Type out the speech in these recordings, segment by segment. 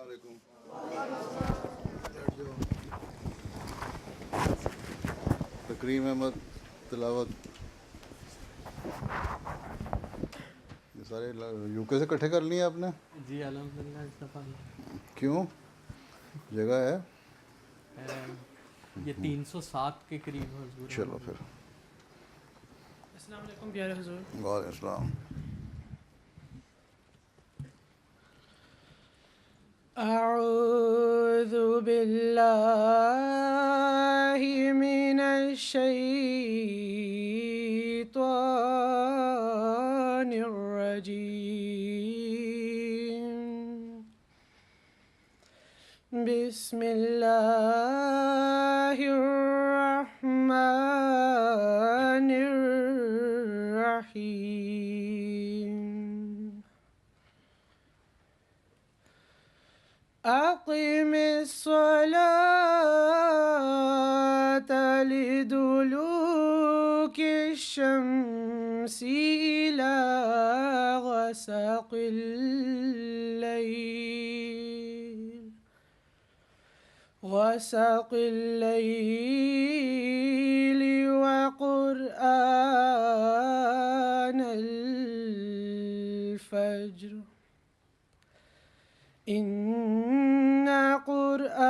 वालेकुम। तकरीम अहमद तिलावत ये सारे यूके से इकट्ठे कर लिए आपने? जी अल्हम्दुलिल्लाह। इस दफ़ा क्यों? जगह है? ये 307 के करीब हुजूर है। चलो फिर। अस्सलाम वालेकुम प्यारे हुजूर। वालेकुम सलाम। अऊज़ु बिल्लाहि मिनश शैतानिर रजीम। बिस्मिल्लाहिर रहमानिर रहीम। अक़िमिस्सलाता लिदुलूकी शम्सी इला ग़सक़िल लैली वक़ुरआनल फ़ज्र इन्न क़ुरआनल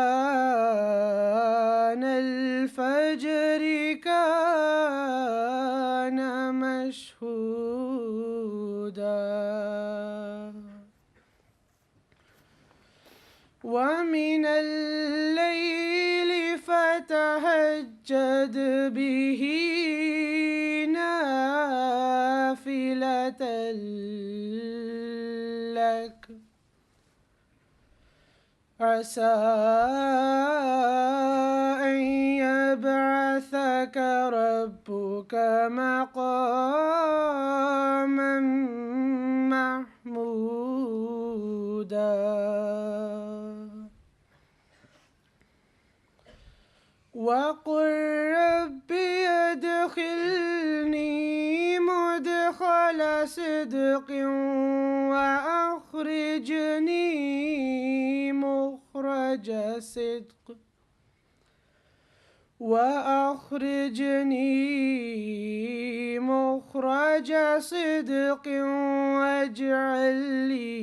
फ़ज्रि कान मशहूदा वमिनल लैलि फ़तहज्जद बिही नाफ़िलतन लक असा अन यबअसक रब्बुक मक़ामन महमूदा। वक़ुल रब्बि अदख़िलनी मुदख़ल सिद्क़िन वअख़रिजनी मुख़रज सिद्क़ वaj'al li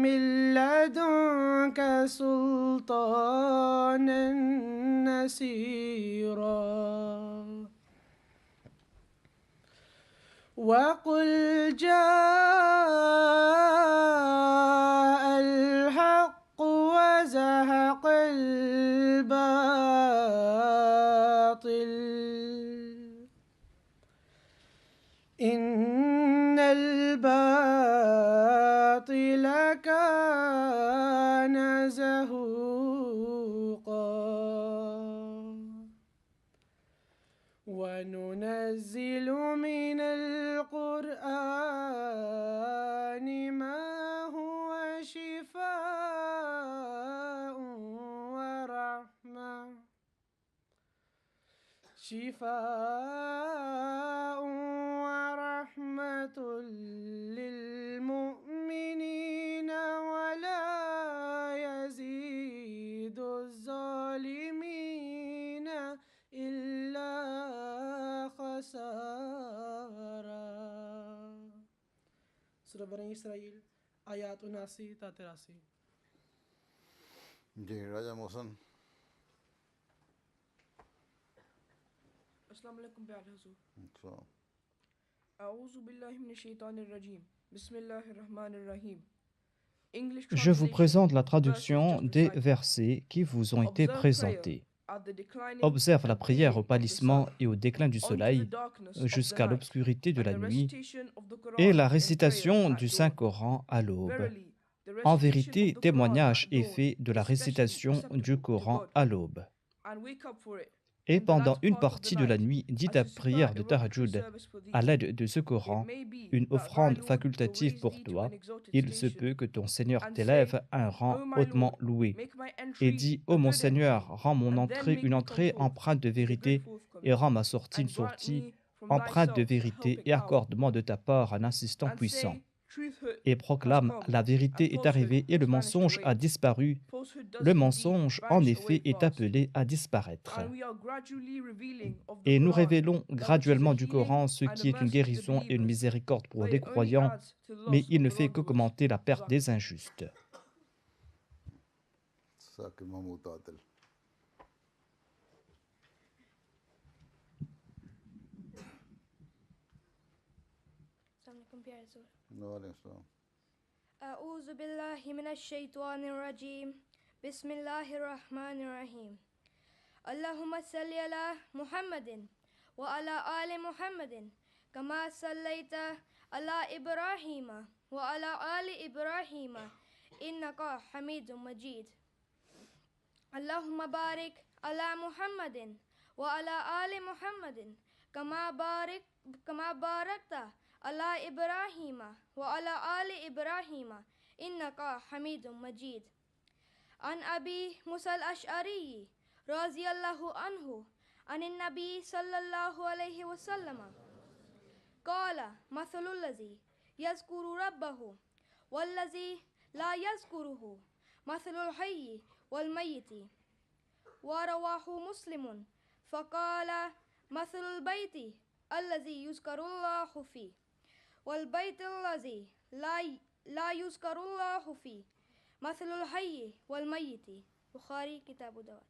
min ladunka sultanan nasira। وقل جاء الحق وزهق الباطل إن الباطل كان زهوقا وننزل من القرآن ما هو شفاء ورحمة للمؤمنين ولا يزيد الظالمين إلا خسارا। सूरह बनी इसराइल आयात 79 تا 83। जी राजा मोहसन। अस्सलाम वालेकुम प्यारे हुजूर। अच्छा। अऊज़ु बिल्लाहि मिनश शैतानिर रजीम। बिस्मिल्लाहिर रहमानिर रहीम। English Je vous présente la translation traduction verses just des recited. versets qui vous ont été Observe prayer présentés. at the declining Observe la and prière au paling of the pâlissement sun, et au déclin du onto the soleil darkness of the jusqu'à night, l'obscurité de and la the nuit recitation of the Quran et la and prayer récitation at du dawn. Saint-Coran à l'aube. Verily, the En recitation of vérité, the Quran témoignage at est dawn fait de la is especially récitation du acceptable to Coran God, à l'aube. and wake up for it. Et In the pendant latter une part of the partie de la night, nuit, dit as la you supply prière a de rogatory Tahajjud service for à thee, l'aide de ce it Coran, may be une that thy offrande Lord will facultative raise pour thee to toi. an exalted Il se station, peut que ton Seigneur and say, t'élève à un rang O my hautement Lord, loué. make my Et entry dis, a ô mon good Seigneur, entry, rends mon and then entrée make une me come entrée forth empreinte de a good vérité et forthcoming, rends ma sortie une and grant sortie me from empreinte de thyself a vérité helping et power, accorde-moi de ta part un assistant and puissant. say, Truthhood et proclame la vérité est arrivée et le mensonge a disparu. Le mensonge, en effet, est appelé à disparaître. Et nous révélons graduellement du Coran ce qui est une guérison et une miséricorde pour les croyants, mais il ne fait qu'augmenter la perte des injustes. Saqib महमूद आदिल वालेकुम أعوذ بالله من الشيطان الرجيم بسم الله الرحمن الرحيم اللهم صل على محمد وعلى آل محمد كما صليت على إبراهيم وعلى آل إبراهيم إنك حميد مجيد اللهم بارك على محمد وعلى آل محمد كما باركت على إبراهيم وعلى آل إبراهيم إنك حميد مجيد عن أبي موسى الأشعري رضي الله عنه عن النبي صلى الله عليه وسلم قال مثل الذي يذكر ربه والذي لا يذكره مثل الحي والميت ورواه مسلم فقال مثل البيت الذي يذكر الله فيه والبيت الذي لا يذكر الله فيه مثل الحي والميت بخاري كتاب الدعوات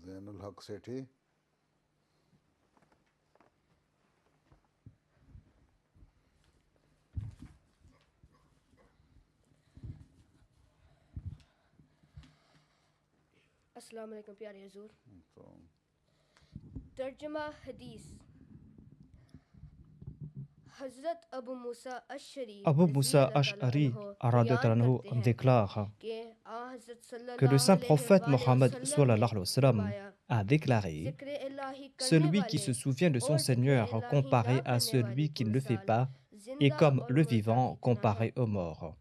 ज़ैनुल हक सेठी अस्सलाम वालेकुम प्यारे हुजूर तो तर्जुमा हदीस हजरत अबू मूसा Ashari Abu Moussa Ash'ari déclare que le saint prophète Mohammed sallallahu alayhi wa sallam a déclaré « Celui qui se souvient de son Seigneur comparé à celui qui ne le fait pas est comme le vivant comparé au mort. »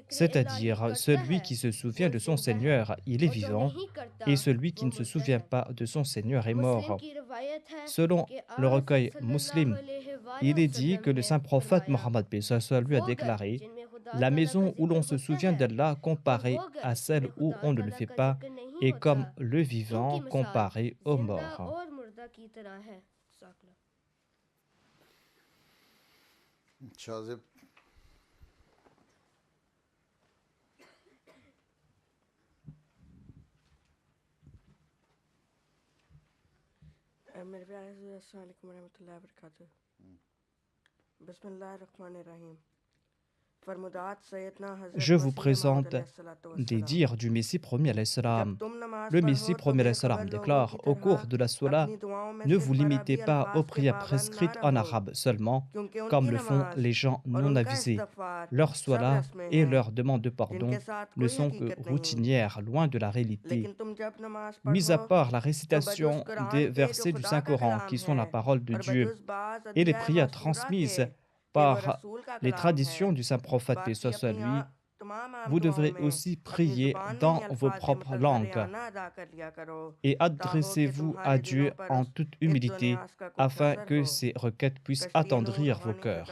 C'est-à-dire, celui qui se souvient de son Seigneur, il est vivant, et celui qui ne se souvient pas de son Seigneur est mort. Selon le recueil Muslim, il est dit que le saint prophète Mohammed lui a déclaré « La maison où l'on se souvient d'Allah comparée à celle où on ne le fait pas est comme le vivant comparé au mort. » शाजिब मेरे प्यारे हुजूर अस्सलाम वालेकुम रहमतुल्लाहि व बरकातहू बिस्मिल्लाहिर रहमानिर रहीम Je vous présente des dires du Messie premier alayhi salam. Le Messie premier alayhi salam déclare au cours de la Salat, ne vous limitez pas aux prières prescrites en arabe seulement, comme le font les gens non avisés. Leur Salat et leur demande de pardon ne sont que routinières, loin de la réalité. Mis à part la récitation des versets du Saint-Coran qui sont la parole de Dieu et les prières transmises par les traditions du saint prophète paix soit sur lui, vous devrez aussi prier dans vos propres langues et adressez-vous à Dieu en toute humilité afin que ces requêtes puissent attendrir vos cœurs.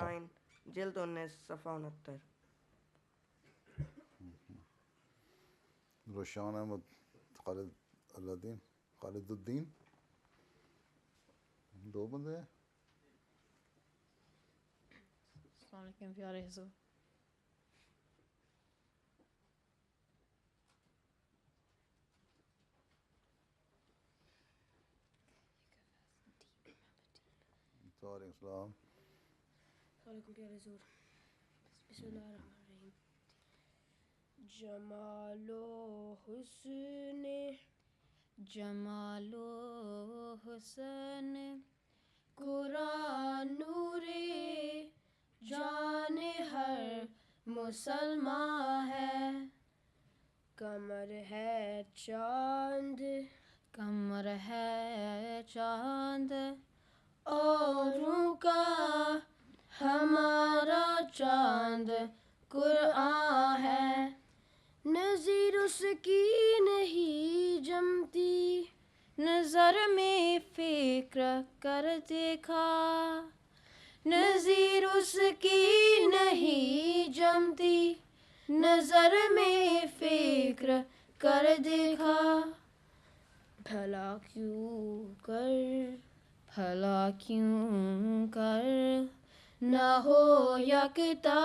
Roshan अहमद खालिदुद्दीन दो बंदे हैं अस्सलाम वालेकुम प्यारे हुजूर वालेकुम सलाम वालेकुम प्यारे हुजूर बिस्मिल्लाहिर्रहमानिर्रहीम जमालो हुस्न कुरान नूरे जाने हर मुसलमान है कमर है चांद औरों का हमारा चांद कुरान है नज़ीर उसकी नहीं जम नजर में फिक्र कर देखा नजीर उसकी नहीं जमती नजर में फिक्र कर देखा भला क्यों कर न हो यकता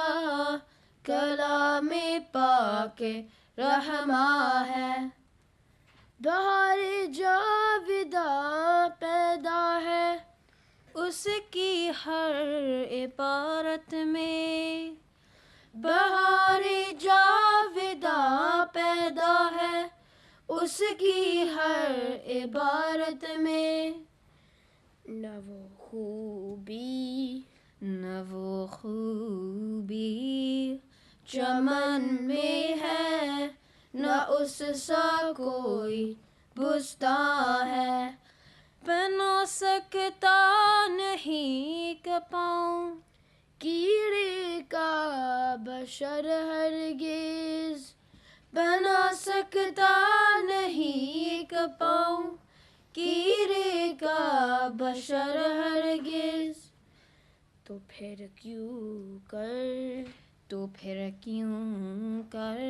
कलाम पाक रहमा है बहार जाविदा पैदा है उसकी हर इबारत में बहार जाविदा पैदा है उसकी हर इबारत में न वो खूबी चमन में है न उससा कोई बुस्तां है बना सकता नहीं कपाऊं कीड़े का बशर हरगिज बना सकता नहीं कपाऊं कीड़े का बशर हरगिज तो फिर क्यों कर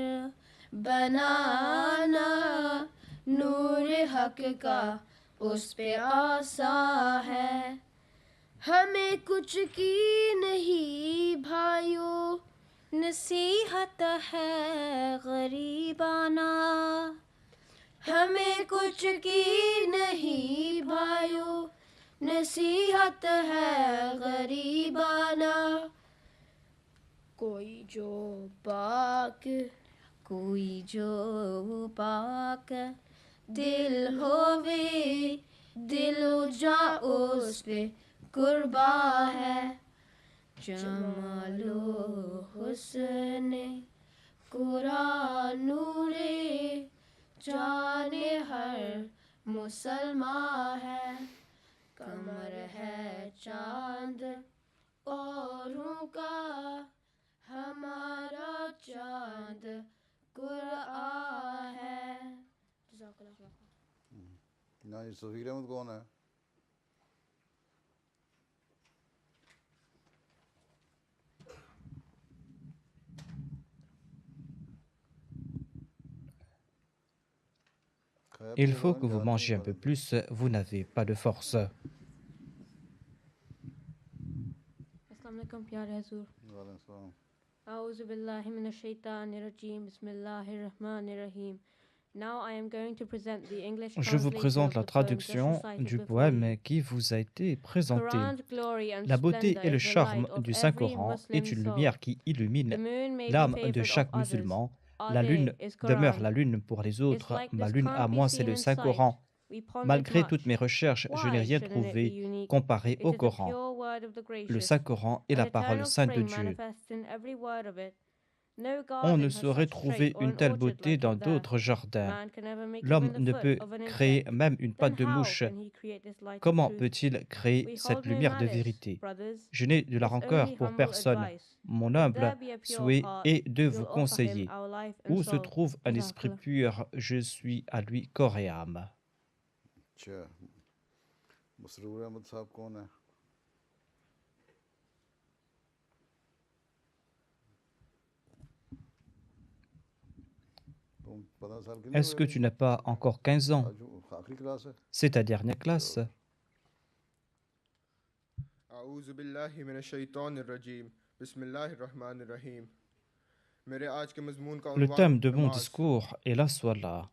बनाना नूर हक का उस पे आसा है हमें कुछ की नहीं भाइयों नसीहत है गरीबाना हमें कुछ की नहीं भाइयों नसीहत है गरीबाना कोई जो पाक दिल होवे दिल जा उस पे कुर्बा है जमालो हुस्न कुरान नूरे जाने हर मुसलमान है कमर है चांद औरों का हमारा चांद कुरान है ना ये सफीर अहमद कौन है Il faut que vous mangiez un peu plus, vous n'avez pas de force. अस्सलाम वालेकुम प्यारे हुजूर A'udhu billahi minash shaitanir rajim Bismillahir rahmanir rahim Now I am going to present the English Je vous translation présente of la the poem traduction just recited du before poème you. qui vous a été présenté. Quran's glory and La beauté splendor et le is the charme light of du every Saint-Coran Muslim est une soul. lumière qui The illumine moon may be l'âme de favored chaque of others. musulman. La Allah lune is demeure Quran. la lune pour les It's autres. like Ma this lune can't à be moi, c'est seen le in sight. Saint-Coran. We ponder Malgré much. toutes mes recherches, je n'ai Why rien shouldn't it be trouvé unique? comparé It au is the Coran. pure word of the Le gracious. Saint-Coran est An la parole eternal sainte de spring Dieu. manifests in every word of it. No On garden ne has saurait such trouver trait or une an telle orchard beauté like dans it there. d'autres jardins. Man can never make L'homme even ne the peut foot of an créer insect. même une Then patte de how mouche. can he create this light of Comment truth? peut-il créer We cette hold no lumière de malice, vérité? brothers. Je n'ai de la It's rancœur only pour humble personne. advice. Mon If humble there be a pure souhait heart, est de you'll vous offer him conseiller. our life and Où se soul. trouve un esprit Jazakallah. pur, je suis à lui corps et âme. अच्छा मसरूर अहमद साहब कौन है तुम 15 साल की नहीं Est-ce que tu n'as pas encore 15 ans? आज आखिरी क्लास है C'est ta dernière classe. आऊज़ु बिल्लाहि मिनश शैतानिर रजीम बिस्मिल्लाहिर रहमानिर रहीम मेरे आज के मज़मून का Le उन्वान thème de mon नमाज discours est la Salah.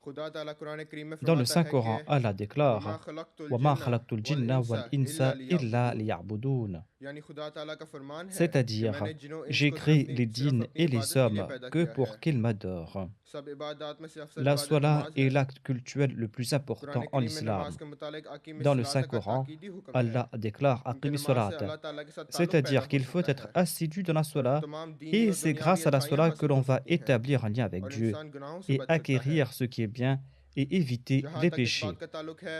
खुदा ताला कुरान करीम में Dans le फरमाता है Saint-Coran, कि Allah वमा déclare खलक़तुल وَمَا जिन्ना خَلَقْتُ الْجِنَّ वल وَالْإِنسَ इंसा إِلَّا लियअबुदून لِيَعْبُدُونَ. यानी खुदा ताला का फरमान है कि C'est-à-dire, मैंने जिन्नों इंस j'ai को créé सिर्फ les सिर्फ djinns अपनी et इबादत les के लिए hommes पैदा que किया है pour qu'ils m'adorent. सब इबादत में से अफजल La इबादत Salah नमाज est है l'acte cultuel le plus Quran important en करीम में islam. नमाज के मुतालिक अकीम Dans le सलात का Saint-Coran, ताकीदी हुक्म है Allah déclare क्योंकि Aqimi नमाज से Salat, अल्लाह ताला के साथ ताल्लुक पैदा c'est-à-dire हो qu'il faut सकता être है assidu dans la और Salah तमाम दीनी et और c'est दुनियावी grâce à la अच्छाइयाँ Salah que हासिल l'on हो va सकती हैं établir un lien avec और Dieu इंसान गुनाहों से et बच सकता है acquérir ce qui est bien et éviter जहाँ les तक इस péchés. बात का ताल्लुक है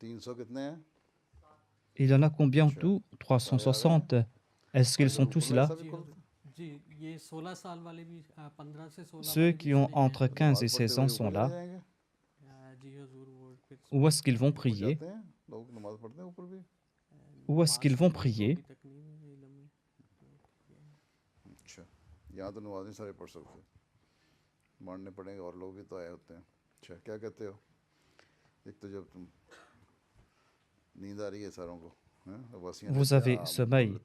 300 कितने हैं? Il y en a combien en tout? 360. Est-ce qu'ils sont tous là? जी ये 16 साल वाले भी 15 से 16 Ceux qui ont entre 15 et 16 ans sont là. जी हुजूर वो फिर Où est-ce qu'ils vont prier? जाते हैं लोग नमाज पढ़ते हैं ऊपर भी Où est-ce qu'ils vont prier? यहाँ तो नमाज नहीं सारे पढ़ सकते, मानने पड़ेंगे और लोग भी तो आए होते हैं। अच्छा क्या कहते हो? एक तो जब तुम नींद आ रही है सारों को, Vous avez sommeil.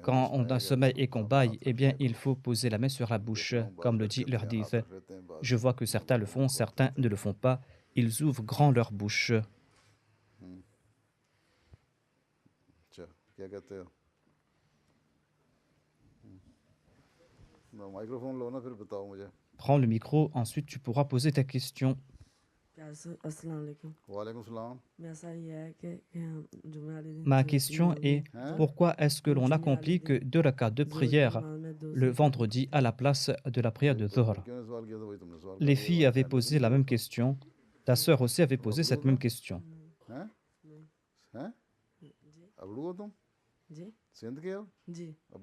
Quand on a sommeil et qu'on baille, eh bien, il faut poser la main sur la bouche, comme le dit le hadith. Je vois que certains le font, certains ne le font pas. Ils ouvrent grand leur bouche. Prends le micro, ensuite tu pourras poser ta question. Ma question est, pourquoi est-ce que l'on n'accomplit que 2 rakats de prière le vendredi à la place de la prière de Dhuhr? Les filles avaient posé la même question. Ta sœur aussi avait posé cette même question.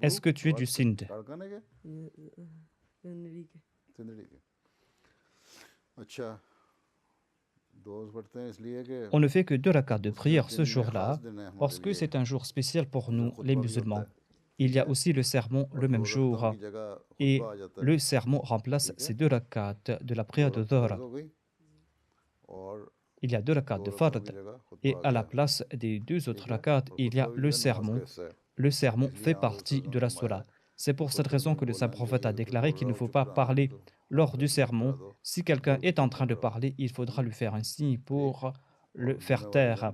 Est-ce que tu es du Sindh? On ne fait que 2 rakats de prière ce jour-là parce que c'est un jour spécial pour nous, les musulmans. Il y a aussi le sermon le même jour et le sermon remplace ces 2 rakats de la prière de Dhuhr. Il y a 2 rakats de Fard et à la place des 2 autres rakats, il y a le sermon. Le sermon fait partie de la Salah. C'est pour cette raison que le saint prophète a déclaré qu'il ne faut pas parler lors du sermon. Si quelqu'un est en train de parler, il faudra lui faire un signe pour le faire taire.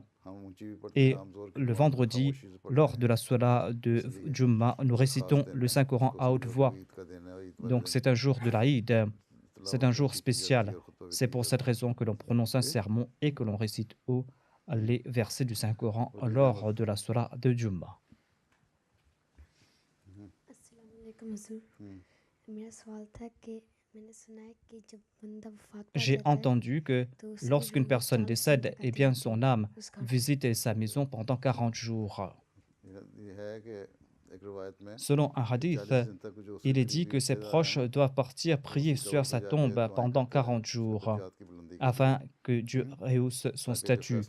Et le vendredi, lors de la Salah de Jumma, nous récitons le Saint-Coran à haute voix. Donc c'est un jour de l'Aïd, c'est un jour spécial. C'est pour cette raison que l'on prononce un sermon et que l'on récite haut les versets du Saint-Coran lors de la Salah de Jumma. J'ai entendu que lorsqu'une personne décède, eh bien son âme visite sa maison pendant 40 jours. Selon un hadith, il est dit que ses proches doivent partir prier sur sa tombe pendant 40 jours afin que Dieu rehausse son statut,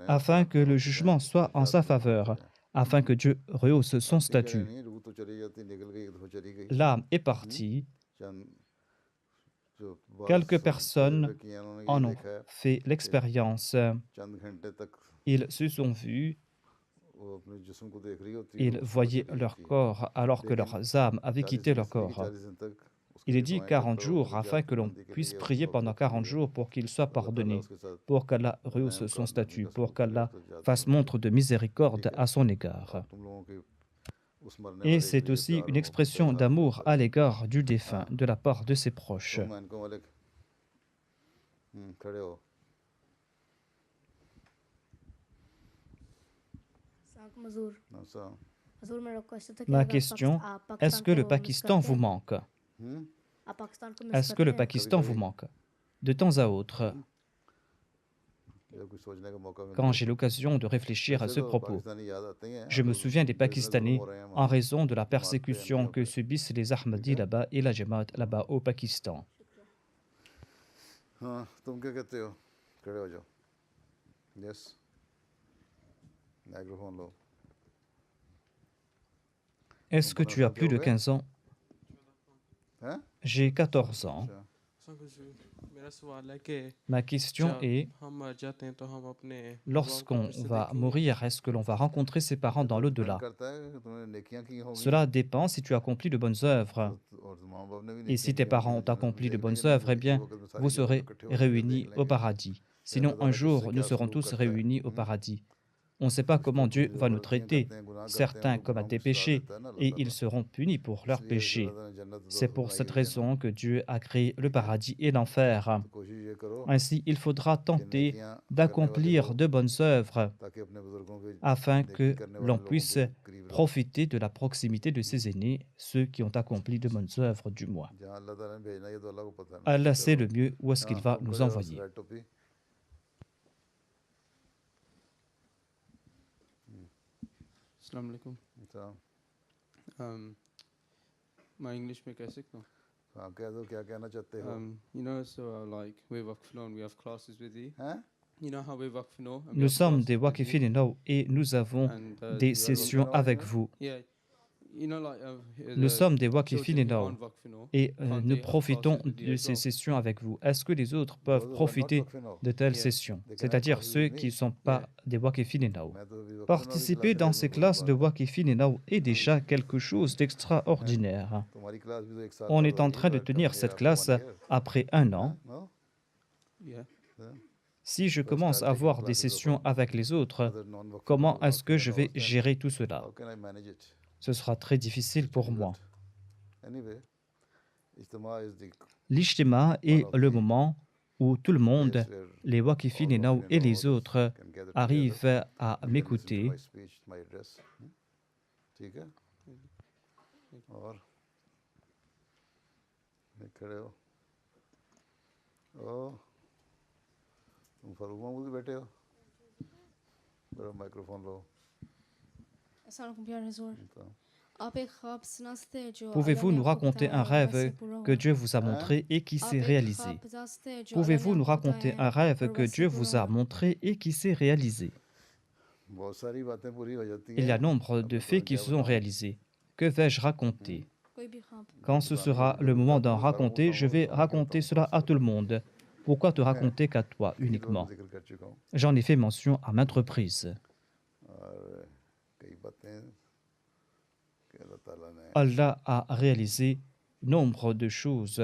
afin que le jugement soit en sa faveur, afin que Dieu rehausse son statut. L'âme est partie. Quelques personnes en ont fait l'expérience. Ils se sont vus, ils voyaient leur corps alors que leurs âmes avaient quitté leur corps. Il est dit 40 jours afin que l'on puisse prier pendant 40 jours pour qu'il soit pardonné, pour qu'Allah rehausse son statut, pour qu'Allah fasse montre de miséricorde à son égard. Et c'est aussi une expression d'amour à l'égard du défunt de la part de ses proches. Ma question, est-ce que le Pakistan vous manque? Est-ce que le Pakistan vous manque? De temps à autre, quand j'ai l'occasion de réfléchir à ce propos, je me souviens des Pakistanais en raison de la persécution que subissent les Ahmadis là-bas et la Jamaat là-bas au Pakistan. Est-ce que tu as plus de 15 ans? J'ai 14 ans. Ma question est, lorsqu'on va mourir, est-ce que l'on va rencontrer ses parents dans l'au-delà? Cela dépend si tu accomplis de bonnes œuvres. Et si tes parents ont accompli de bonnes œuvres, eh bien, vous serez réunis au paradis. Sinon, un jour, nous serons tous réunis au paradis. On ne sait pas comment Dieu va nous traiter. Certains commettent des péchés et ils seront punis pour leurs péchés. C'est pour cette raison que Dieu a créé le paradis et l'enfer. Ainsi, il faudra tenter d'accomplir de bonnes œuvres afin que l'on puisse profiter de la proximité de ses aînés, ceux qui ont accompli de bonnes œuvres du moins. Allah sait le mieux où est-ce qu'il va nous envoyer. Assalamu alaikum. My English में कैसे कहूँ? You know, so like with Waqf we have classes with you. You know how with Waqf Nous sommes des Waqifin et nous avons des sessions avec vous. Nous sommes des Waqifininaw et nous profitons de ces sessions avec vous. Est-ce que les autres peuvent profiter de telles sessions, c'est-à-dire ceux qui ne sont pas des Waqifininaw? Participer dans ces classes de Waqifininaw est déjà quelque chose d'extraordinaire. On est en train de tenir cette classe après 1 an. Si je commence à avoir des sessions avec les autres, comment est-ce que je vais gérer tout cela? Ce sera très difficile pour moi. L'Ijtima est le moment où tout le monde, les Waqifininaw et les autres, arrivent à m'écouter. Pouvez-vous nous raconter un rêve que Dieu vous a montré et qui s'est réalisé? Pouvez-vous nous raconter un rêve que Dieu vous a montré et qui s'est réalisé? Il y a nombre de faits qui se sont réalisés. Que vais-je raconter? Quand ce sera le moment d'en raconter, je vais raconter cela à tout le monde. Pourquoi te raconter qu'à toi uniquement? J'en ai fait mention à maintes reprises. Allah a réalisé nombre de choses.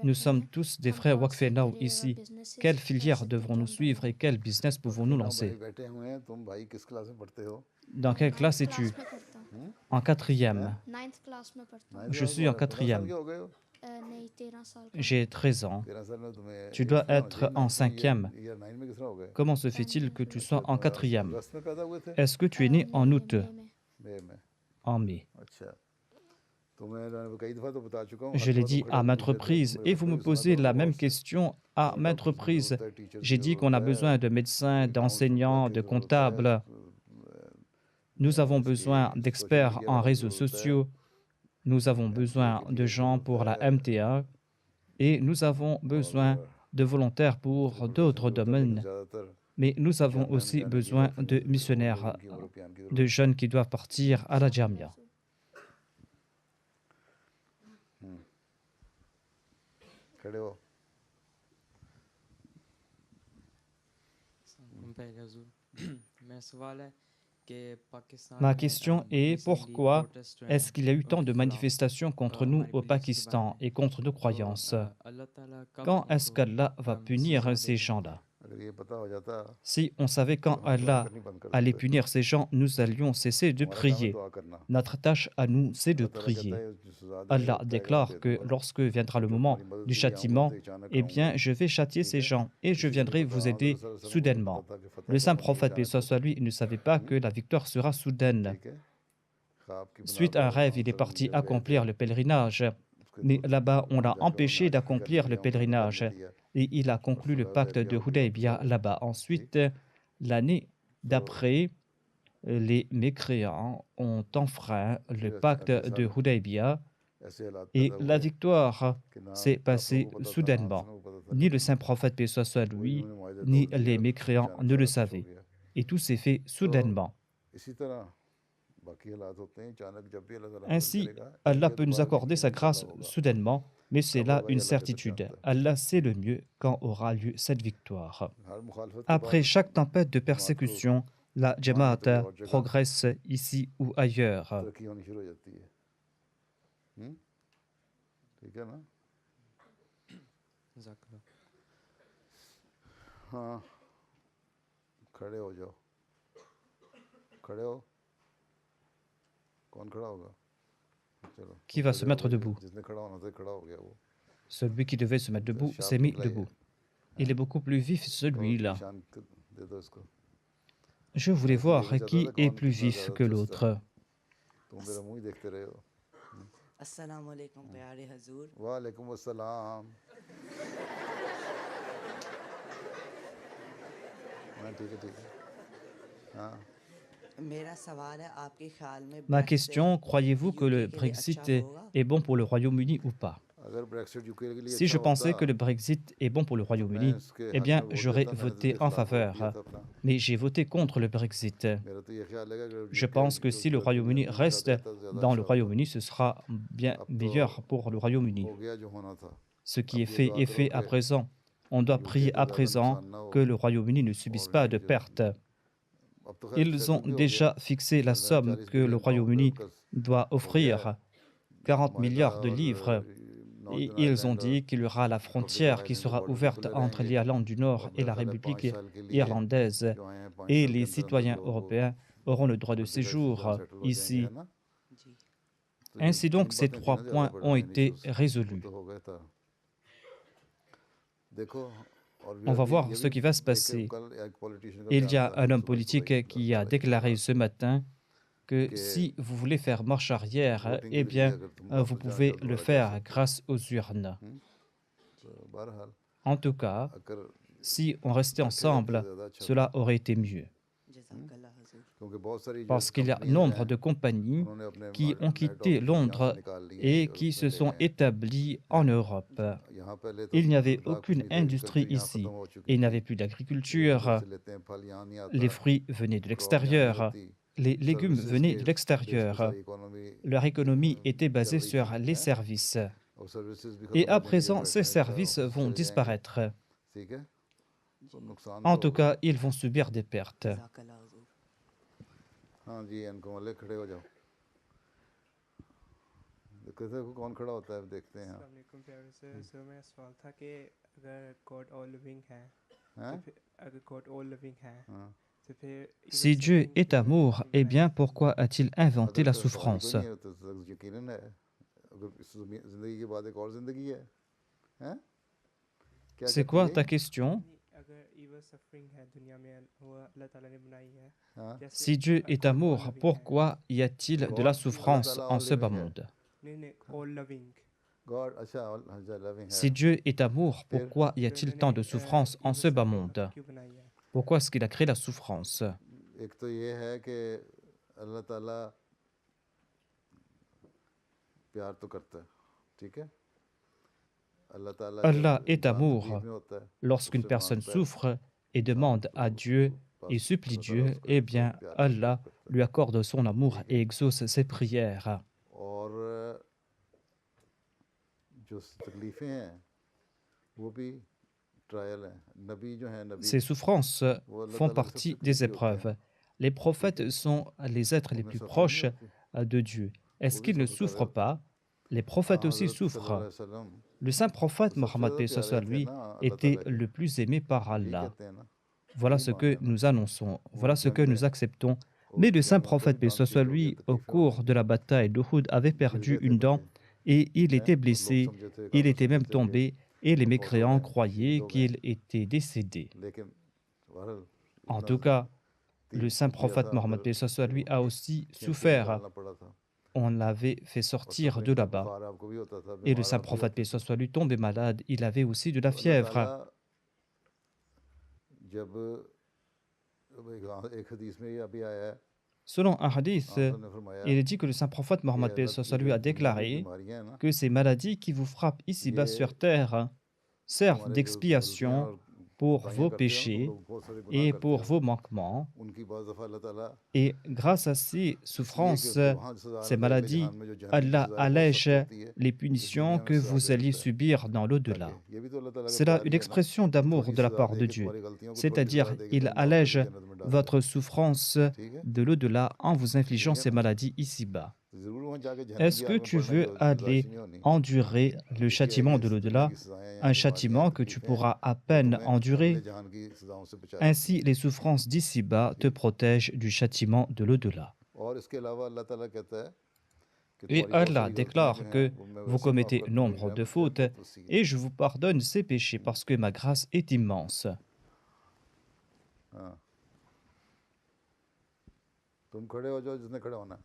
Nous sommes tous des frères Waqfinaw ici. Quelle filière devrons-nous suivre et quel business pouvons-nous lancer? Dans quelle classe es-tu? En 4e. Je suis en 4e. J'ai 13 ans. Tu dois être en 5e. Comment se fait-il que tu sois en 4e? Est-ce que tu es né en août? En mai. Je l'ai dit à maintes reprises et vous me posez la même question à maintes reprises. J'ai dit qu'on a besoin de médecins, d'enseignants, de comptables. Nous avons besoin d'experts en réseaux sociaux. Nous avons besoin de gens pour la MTA et nous avons besoin de volontaires pour d'autres domaines. Mais nous avons aussi besoin de missionnaires, de jeunes qui doivent partir à la Jamia. Ma question est pourquoi est-ce qu'il y a eu tant de manifestations contre nous au Pakistan et contre nos croyances? Quand est-ce qu'Allah va punir ces gens-là? Si on savait quand Allah allait punir ces gens, nous allions cesser de prier. Notre tâche à nous, c'est de prier. Allah déclare que lorsque viendra le moment du châtiment, eh bien, je vais châtier ces gens et je viendrai vous aider soudainement. Le saint prophète, paix soit sur lui, ne savait pas que la victoire sera soudaine. Suite à un rêve, il est parti accomplir le pèlerinage. Mais là-bas, on l'a empêché d'accomplir le pèlerinage. Et il a conclu le pacte de Hudaybiyah là-bas. Ensuite, l'année d'après, les mécréants ont enfreint le pacte de Hudaybiyah et la victoire s'est passée soudainement. Ni le saint prophète, paix soit sur lui, ni les mécréants ne le savaient. Et tout s'est fait soudainement. Ainsi, Allah peut nous accorder sa grâce soudainement, mais c'est là une certitude. Allah sait le mieux quand aura lieu cette victoire. Après chaque tempête de persécution, la Jamaat progresse ici ou ailleurs. Qui va se mettre debout? Celui qui devait se mettre debout s'est mis debout. Il est beaucoup plus vif, celui-là. Je voulais voir qui est plus vif que l'autre. अस्सलाम वालेकुम प्यारे हजूर। वालेकुम अस्सलाम। हाँ ठीक है हाँ। मेरा सवाल है आपके ख्याल में Ma Brexit question, croyez-vous que UK le के लिए Brexit अच्छा होगा? est bon pour le Royaume-Uni ou pas? अगर ब्रेक्सिट यूके के लिए Si अच्छा je pensais होता que le Brexit est bon pour le तो मैं Royaume-Uni, इसके eh हक bien, में वोट j'aurais देता, मैंने तो voté इसके en खिलाफ वोट दिया faveur. था अपना। Mais j'ai voté contre le Brexit. मेरा तो ये ख्याल है कि Je UK pense que si le Royaume-Uni के साथ reste रहता तो ज़्यादा dans अच्छा le होता। Royaume-Uni, ce sera bien अब तो meilleur pour le Royaume-Uni. हो गया जो होना था। Ce qui अब est ये fait दुआ est करो fait à कि présent. On doit UK prier को à ज़्यादा présent नुकसान ना हो que le Royaume-Uni ne subisse और pas इनकी de जो pertes. अब तो खैर Ils ont सेटल भी हो गया। déjà fixé la somme 40 que le billion pound Royaume-Uni का doit हो गया है। offrir, 40 माल्टा milliards de और livres. Et northern ils ont Ireland और dit qu'il y aura la Republic of frontière qui Ireland के sera बॉर्डर भी ouverte खुले entre रहेंगे l'Irlande du और Nord et मेरा la ख्याल है 5 République साल के लिए irlandaise. जो आए हैं 5 Et साल के les अंदर अंदर citoyens लोग européens auront le droit de multiply से séjour सेटल हो जाएंगे ici. है ना। जी। तो ये Ainsi donc, तीन ces बातें थी 3 ना ज़्यादा points ont बड़ा été इश्यूज वो résolus. तो हो गया था। देखो और On va अभी voir ये ce भी qui va se एक passer. कल एक पॉलिटिशियन का Il बयान y a था un homme सुबह सुबह politique ही qui a Allah déclaré ce matin que कि si vous voulez faire marche arrière, voting eh के लिए bien, अगर तुम vous वापस जाना pouvez चाहो le दोबारा जा faire सकते हो। grâce aux urnes. तो बहरहाल En tout cas, अगर si on restait इकट्ठे रहते ensemble, ज़्यादा अच्छा था cela aurait été mieux. जज़ाकल्लाह हजूर। क्योंकि बहुत सारी जो Parce qu'il y a companies nombre हैं de compagnies उन्होंने अपने qui ont head quitté office यहाँ से Londres निकाल लिए हैं et यूरोप qui में se ले sont गए हैं établies en Europe. यहाँ पहले तो Il n'y avait खुदा कुछ aucune नहीं थे industrie एग्रीकल्चर यहाँ खत्म ici हो et चुकी il n'y थी avait plus ये उधर d'agriculture. से लेते हैं फल यहाँ नहीं आता Les fruits venaient de crop यहाँ नहीं l'extérieur, होती les légumes सर्विसेज venaient के de बेस पे l'extérieur. सारी इकोनॉमी Leur économie était चल basée रही sur थी les हैं services. और सर्विसेज भी Et खत्म à हो जाएंगी présent, ces America services office vont चले जाएंगे disparaître. ठीक है तो नुकसान En तो tout होगा cas, ils vont subir des pertes. जज़ाकल्लाह हजूर। हाँ जी इनको वाले खड़े हो जाओ कैसे कौन खड़ा होता है देखते हैं यहाँ अस्सलाम वालेकुम प्यारे से मेरा सवाल था कि अगर गॉड ऑल लिविंग है हैं तो फिर अगर गॉड ऑल लिविंग है हाँ तो फिर Si Dieu est amour, eh bien pourquoi a-t-il inventé अगर la तो सवाल ही souffrance? कोई नहीं है तो यकीनन है अगर इस जिंदगी के बाद एक और जिंदगी है हैं क्या C'est कहती quoi है ta question? अगर evil suffering है दुनिया में वो अल्लाह ताला ने बनाई है हाँ जैसे Si Dieu est God all amour, loving है pourquoi y a-t-il de la God Allah souffrance ताला en all ce bas living है monde? नहीं all loving गॉड अच्छा अच्छा लविंग है Si Dieu est amour, फिर pourquoi y फिर a-t-il उन्होंने tant de souffrance en evil ce bas suffering monde? क्यों बनाई है Pourquoi est-ce qu'il a créé la souffrance? एक तो ये है कि अल्लाह ताला प्यार तो करता है ठीक है अल्लाह ताला Allah जब est इंसान amour. तकलीफ में होता है Lorsqu'une उससे personne मांगता है souffre et इंसान demande तो à Dieu बस et supplie अल्लाह ताला Dieu, उसको eh उसको bien प्यार Allah करता है lui accorde son amour ठीक et है exauce ses prières. और जो तकलीफ़ें हैं वो भी ट्रायल हैं नबी जो हैं नबी Ces souffrances वो अल्लाह font ताला के सबसे partie des करीबी होते हैं épreuves. Les ठीक prophètes है sont les êtres les उनमें plus सफरिंग proches नहीं होती de Dieu. वो Est-ce भी qu'ils ne सफ़र कर रहे souffrent होते हैं pas? Les हाँ prophètes aussi हज़रत सल्लल्लाहु souffrent. अलैहि वसल्लम Le saint prophète तो सबसे Mohammed ज़्यादा paix soit sur प्यारे थे lui ना अल्लाह était ताला के le plus aimé par यही Allah. कहते हैं ना Voilà यही ce मानते que हैं ना nous annonçons, वो voilà ce जंग que में nous acceptons. और Mais le saint जंग में उनका भी prophète paix दांत soit sur पीस हो गया lui, au तकलीफें हो cours गई de la bataille d'Uhud, avait गिर perdu गए थे une dent बंदे et il हैं était और लोग blessé. समझे थे Il काफिर était समझे même थे कि tombé et les फौत हो mécréants गए शहीद croyaient हो गए qu'il était décédé. लेकिन बहरहाल En इतना tout cas, तीर le saint दिया था prophète Mohammed उधर paix soit sur कि lui a aussi खींच के souffert. निकालना पड़ा था On l'avait fait और sortir de सफरिंग में là-bas. बुखार आपको भी होता था Et le बीमार saint आप भी prophète होते paix थे soit sur lui tombait malade. Il avait aussi de la तो अल्लाह fièvre. ताला जब एक हदीस में ये अभी आया है Selon un hadith, आपने फरमाया il est dit que le saint prophète कि Mohammed paix अल्लाह soit ये sur जो lui a दुनियावी déclaré बीमारियां हैं ना que ces maladies qui vous frappent ici-bas ये sur terre servent तुम्हारे जो गलतियां d'expiation और pour कोताहियां vos करते हो ना तुम péchés लोग बहुत सारे गुनाह et करते pour हो vos manquements. उनकी बाज़ दफ़ा अल्लाह ताला Et grâce à ces इसलिए कि souffrances, उसको वहाँ सज़ा ces देता है अगले maladies, जहान में जो जहन्नम की Allah सज़ा है बहुत allège सख्त होती है les इस punitions दुनिया में que सज़ा vous दे alliez देता है subir dans ताकि l'au-delà. ये भी तो अल्लाह ताला का C'est là प्यार une ही है ना expression d'amour थोड़ी de la सज़ा part दे de के Dieu. तुम्हारी गलतियों को थोड़ी सी C'est-à-dire, सज़ा देके il तुम्हें माफ़ allège करके जन्नत में डाल votre देगा souffrance ठीक है de l'au-delà en vous infligeant ठीक है ces ना maladies ici-bas. ज़रूर वहाँ जाके जहन्नम Est-ce की que आग में tu पड़ने की veux गुजारिश aller नहीं होनी endurer le एक ही है châtiment कि de इस दुनिया l'au-delà, की सज़ाएं हैं un बीमारियां हैं châtiment que tu तकलीफें हैं pourras à वो peine तुम्हें अगले endurer? जहान की सज़ाओं से बचा लेती Ainsi, हैं les souffrances d'ici-bas te ठीक है protègent du châtiment de l'au-delà. और इसके अलावा अल्लाह ताला कहता है कि Et तुम्हारी बहुत Allah सारी गलतियां déclare जो हैं que वो मैं vous वैसे ही माफ़ commettez कर दूँ मेरी nombre de रहमत जो है fautes बहुत वसी है et je vous pardonne ces péchés parce que ma grâce est immense. हाँ तुम खड़े हो जाओ जिसने खड़े होना है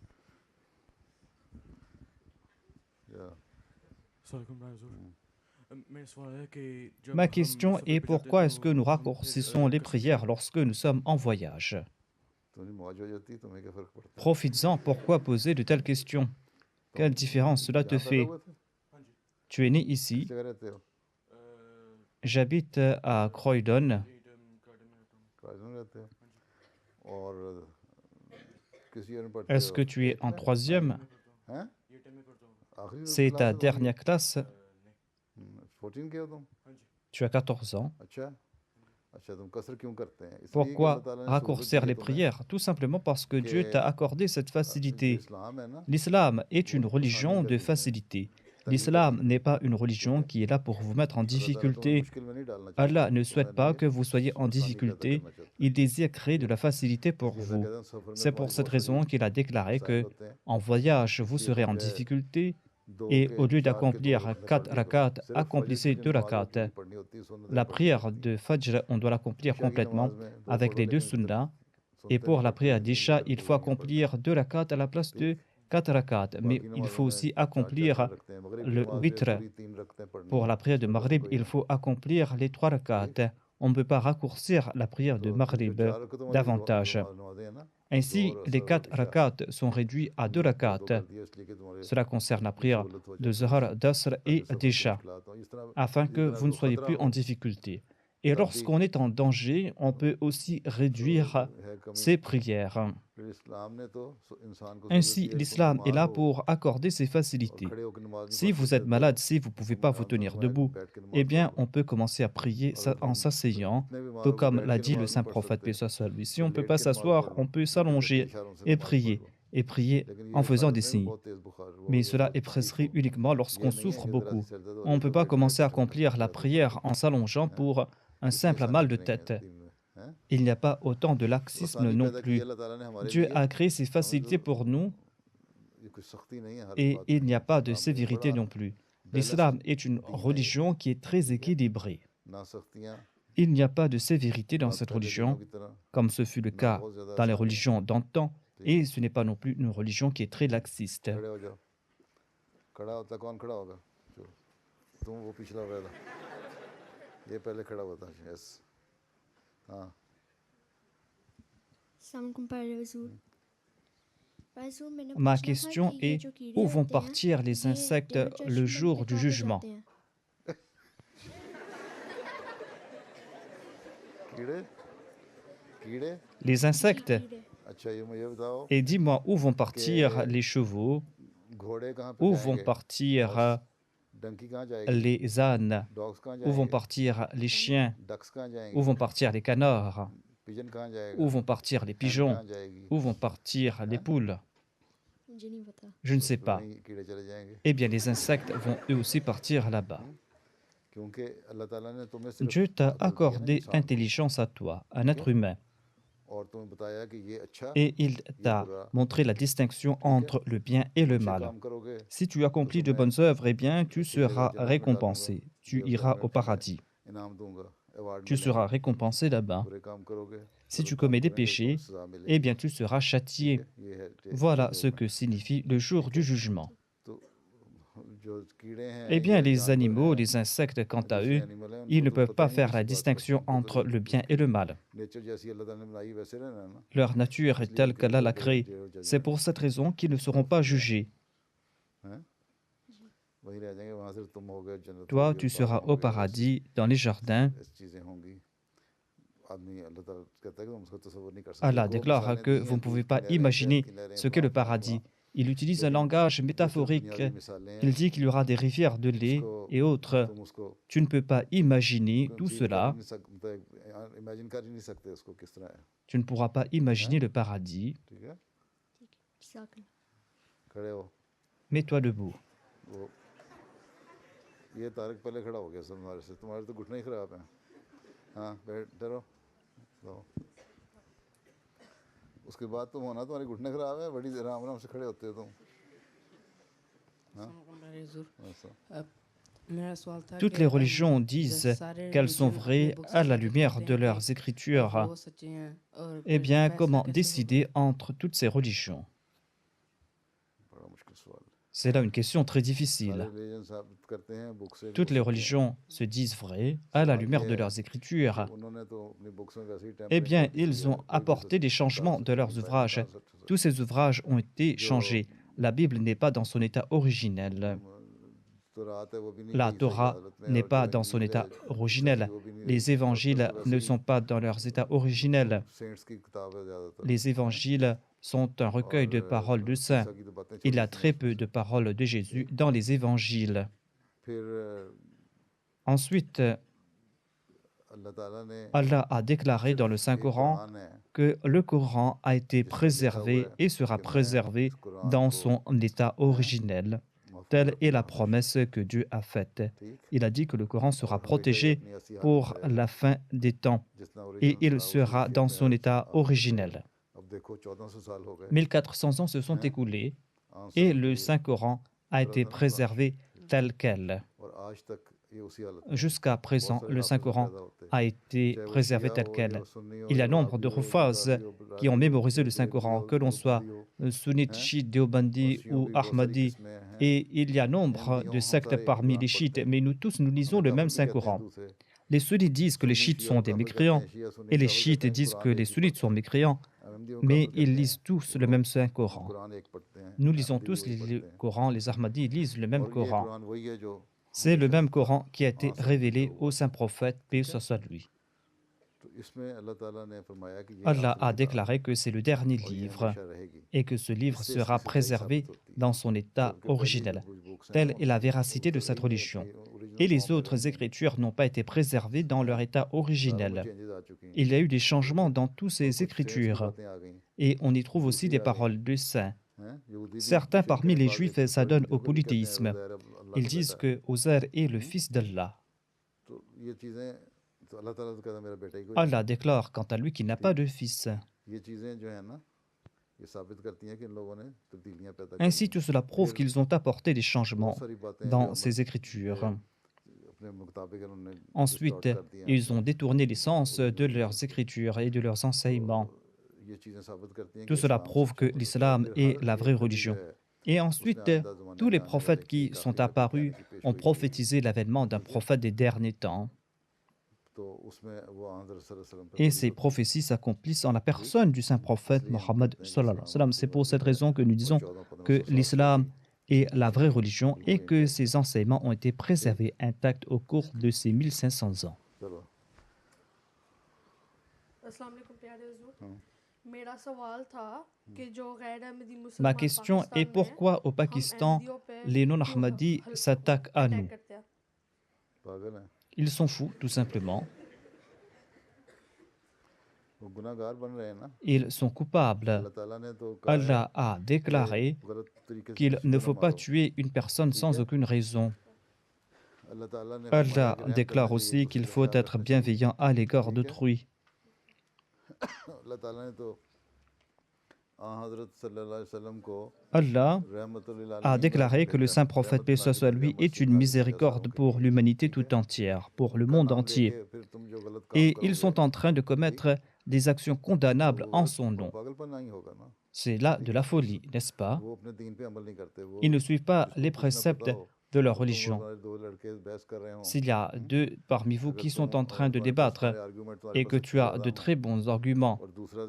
Ma question est pourquoi est-ce que nous raccourcissons les prières lorsque nous sommes en voyage? Profites-en, pourquoi poser de telles questions? Quelle différence cela te fait? Tu es né ici. J'habite à Croydon. Est-ce que tu es en troisième? C'est ta dernière classe? Tu as 14 ans. Pourquoi raccourcir les prières? Tout simplement parce que Dieu t'a accordé cette facilité. L'islam est une religion de facilité. L'islam n'est pas une religion qui est là pour vous mettre en difficulté. Allah ne souhaite pas que vous soyez en difficulté. Il désire créer de la facilité pour vous. C'est pour cette raison qu'il a déclaré que en voyage, vous serez en difficulté. Et au lieu d'accomplir 4 rakats, accomplissez 2 rakats. La prière de Fajr, on doit l'accomplir complètement avec les 2 sunnahs. Et pour la prière d'Isha, il faut accomplir 2 rakats à la place de 4 rakats. Mais il faut aussi accomplir le witr. Pour la prière de Maghrib, il faut accomplir les 3 rakats. On ne peut pas raccourcir la prière de Maghrib davantage. Ainsi, les 4 rakats sont réduits à 2 rakats. Cela concerne la prière de Zuhr, d'Asr et d'Isha, afin que vous ne soyez plus en difficulté. Et lorsqu'on est en danger, on peut aussi réduire ses prières. Ainsi, l'islam est là pour accorder ces facilités. Si vous êtes malade, si vous ne pouvez pas vous tenir debout, eh bien, on peut commencer à prier en s'asseyant, tout comme l'a dit le saint prophète, paix soit sur lui. Si on ne peut pas s'asseoir, on peut s'allonger et prier en faisant des signes. Mais cela est prescrit uniquement lorsqu'on souffre beaucoup. On ne peut pas commencer à accomplir la prière en s'allongeant pour un simple mal de tête. Il n'y a pas autant de laxisme non plus. Dieu a créé ces facilités pour nous et il n'y a pas de sévérité non plus. L'islam est une religion qui est très équilibrée. Il n'y a pas de sévérité dans cette religion, comme ce fut le cas dans les religions d'antan, et ce n'est pas non plus une religion qui est très laxiste. Ma question est, où vont partir les insectes le jour du jugement? Les insectes. Et dis-moi, où vont partir les chevaux? Où vont partir les ânes? Où vont partir les chiens? Où vont partir les canards? Où vont partir les pigeons? Où vont partir les poules? Je ne sais pas. Eh bien, les insectes vont eux aussi partir là-bas. Dieu t'a accordé intelligence à toi, un être humain. Et il t'a montré la distinction entre le bien et le mal. Si tu accomplis de bonnes œuvres, eh bien, tu seras récompensé. Tu iras au paradis. Tu seras récompensé là-bas. Si tu commets des péchés, eh bien, tu seras châtié. Voilà ce que signifie le jour du jugement. Eh bien, les animaux, les insectes, quant à eux, ils ne peuvent pas faire la distinction entre le bien et le mal. Leur nature est telle qu'Allah l'a créée. C'est pour cette raison qu'ils ne seront pas jugés. Toi, tu seras au paradis, dans les jardins. Allah déclare que vous ne pouvez pas imaginer ce qu'est le paradis. Il utilise un langage métaphorique. Il dit qu'il y aura des rivières de lait et autres. Tu ne peux pas imaginer tout cela. Tu ne pourras pas imaginer le paradis. Mets-toi debout. Toutes les religions disent qu'elles sont vraies à la lumière de leurs écritures. Eh bien, comment décider entre toutes ces religions? C'est là une question très difficile. Toutes les religions se disent vraies à la lumière de leurs écritures. Eh bien, ils ont apporté des changements de leurs ouvrages. Tous ces ouvrages ont été changés. La Bible n'est pas dans son état originel. La Torah n'est pas dans son état originel. Les évangiles ne sont pas dans leurs états originels. Les évangiles sont un recueil de paroles de saints. Il y a très peu de paroles de Jésus dans les évangiles. Ensuite, Allah a déclaré dans le Saint-Coran que le Coran a été préservé et sera préservé dans son état originel. Telle est la promesse que Dieu a faite. Il a dit que le Coran sera protégé pour la fin des temps et il sera dans son état originel. 1400 ans se sont écoulés et le Saint-Coran a été préservé tel quel. Jusqu'à présent, le Saint-Coran a été préservé tel quel. Il y a nombre de Hufaz qui ont mémorisé le Saint-Coran, que l'on soit sunnite, chiite, déobandi ou ahmadi. Et il y a nombre de sectes parmi les chiites, mais nous tous, nous lisons le même Saint-Coran. Les sunnites disent que les chiites sont des mécréants, et les chiites disent que les sunnites sont mécréants, mais ils lisent tous le même Saint-Coran. Nous lisons tous le Coran, les ahmadis lisent le même Coran. C'est le même Coran qui a été révélé au saint prophète, paix soit lui. Allah a déclaré que c'est le dernier livre et que ce livre sera préservé dans son état originel. Telle est la véracité de cette religion. Et les autres écritures n'ont pas été préservées dans leur état originel. Il y a eu des changements dans toutes ces écritures et on y trouve aussi des paroles de saints. Certains parmi les Juifs s'adonnent au polythéisme. Ils disent que Uzair est le fils d'Allah. Allah déclare quant à lui qu'il n'a pas de fils. Ainsi, tout cela prouve qu'ils ont apporté des changements dans ces écritures. Ensuite, ils ont détourné l'essence de leurs écritures et de leurs enseignements. Tout cela prouve que l'islam est la vraie religion. Et ensuite, tous les prophètes qui sont apparus ont prophétisé l'avènement d'un prophète des derniers temps. Et ces prophéties s'accomplissent en la personne du saint prophète Mohammed sallallahu alayhi wa sallam. C'est pour cette raison que nous disons que l'islam est la vraie religion et que ses enseignements ont été préservés intacts au cours de ces 1500 ans. Ma question est pourquoi au Pakistan, les non-Ahmadis s'attaquent à nous? Ils sont fous, tout simplement. Ils sont coupables. Allah a déclaré qu'il ne faut pas tuer une personne sans aucune raison. Allah déclare aussi qu'il faut être bienveillant à l'égard d'autrui. Allah a déclaré que le saint prophète, paix soit lui, est une miséricorde pour l'humanité tout entière, pour le monde entier. Et ils sont en train de commettre des actions condamnables en son nom. C'est là de la folie, n'est-ce pas? Ils ne suivent pas les préceptes de leur religion. S'il y a deux parmi vous qui sont en train de débattre et que tu as de très bons arguments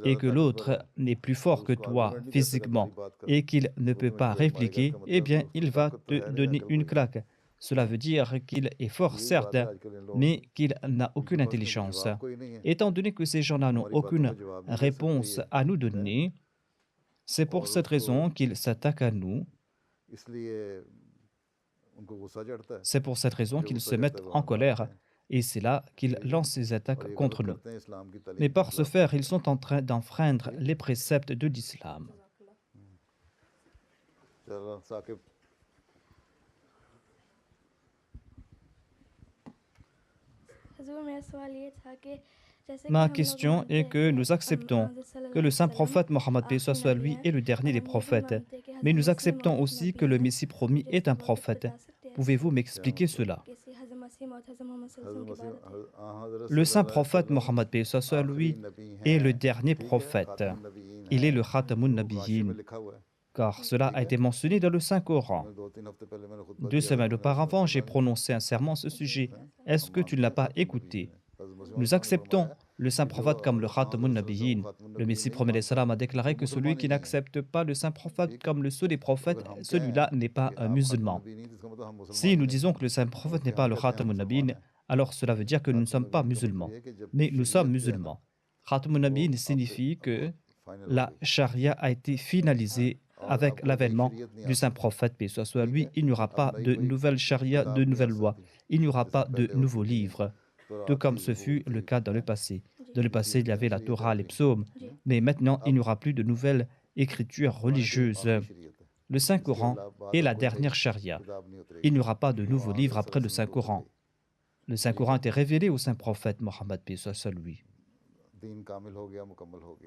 et que l'autre n'est plus fort que toi physiquement et qu'il ne peut pas répliquer, eh bien, il va te donner une claque. Cela veut dire qu'il est fort, certes, mais qu'il n'a aucune intelligence. Étant donné que ces gens-là n'ont aucune réponse à nous donner, c'est pour cette raison qu'ils s'attaquent à nous. C'est pour cette raison qu'ils se mettent en colère et c'est là qu'ils lancent ces attaques contre nous. Mais par ce faire, ils sont en train d'enfreindre les préceptes de l'islam. Ma question est que nous acceptons que le saint prophète Mohammed paix soit lui est le dernier des prophètes, mais nous acceptons aussi que le Messie promis est un prophète. Pouvez-vous m'expliquer cela? Le saint prophète Mohammed paix soit lui est le dernier prophète. Il est le Khatamun Nabiyyin. car cela a été mentionné dans le Saint-Coran. 2 semaines auparavant, j'ai prononcé un serment à ce sujet. Est-ce que tu ne l'as pas écouté? Nous acceptons le saint prophète comme le Khatamun Nabiyyin. Le Messie promet salam a déclaré que celui qui n'accepte pas le saint prophète comme le sceau des prophètes, celui-là n'est pas un musulman. Si nous disons que le saint prophète n'est pas le Khatamun Nabiyyin, alors cela veut dire que nous ne sommes pas musulmans. Mais nous sommes musulmans. Khatamun Nabiyyin signifie que la charia a été finalisée avec l'avènement du saint prophète, paix soit sur lui. Il n'y aura pas de nouvelle charia, de nouvelles lois. Il n'y aura pas de nouveaux livres, tout comme ce fut le cas dans le passé. Dans le passé, il y avait la Torah, les psaumes, mais maintenant, il n'y aura plus de nouvelles écritures religieuses. Le Saint-Coran est la dernière charia. Il n'y aura pas de nouveaux livres après le Saint-Coran. Le Saint-Coran était révélé au saint prophète Mohammed, paix soit sur lui.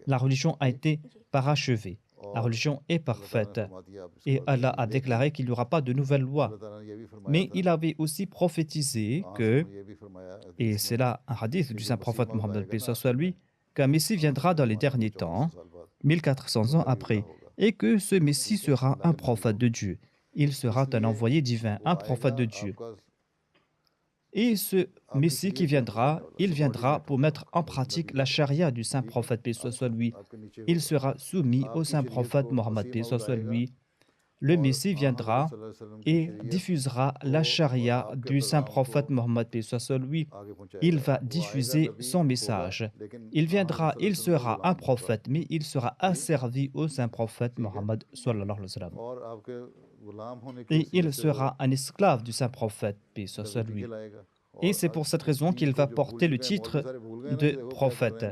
La religion a été parachevée. La religion est parfaite. Et Allah a déclaré qu'il n'y aura pas de nouvelles lois. Mais il avait aussi prophétisé que, et c'est là un hadith du saint prophète Mohammed, paix soit sur lui, qu'un Messie viendra dans les derniers temps, 1400 ans après, et que ce Messie sera un prophète de Dieu. Il sera un envoyé divin, un prophète de Dieu. Et ce Messie qui viendra, il viendra pour mettre en pratique la charia du saint prophète, paix soit sur lui. Il sera soumis au saint prophète Mohammed, paix soit sur lui. Le Messie viendra et diffusera la charia du saint prophète Mohammed, paix soit sur lui. Il va diffuser son message. Il viendra, il sera un prophète, mais il sera asservi au saint prophète Mohammed sallallahu alayhi wa sallam. Et il sera un esclave du saint prophète, paix soit sur lui. Et c'est pour cette raison qu'il va porter le titre de prophète.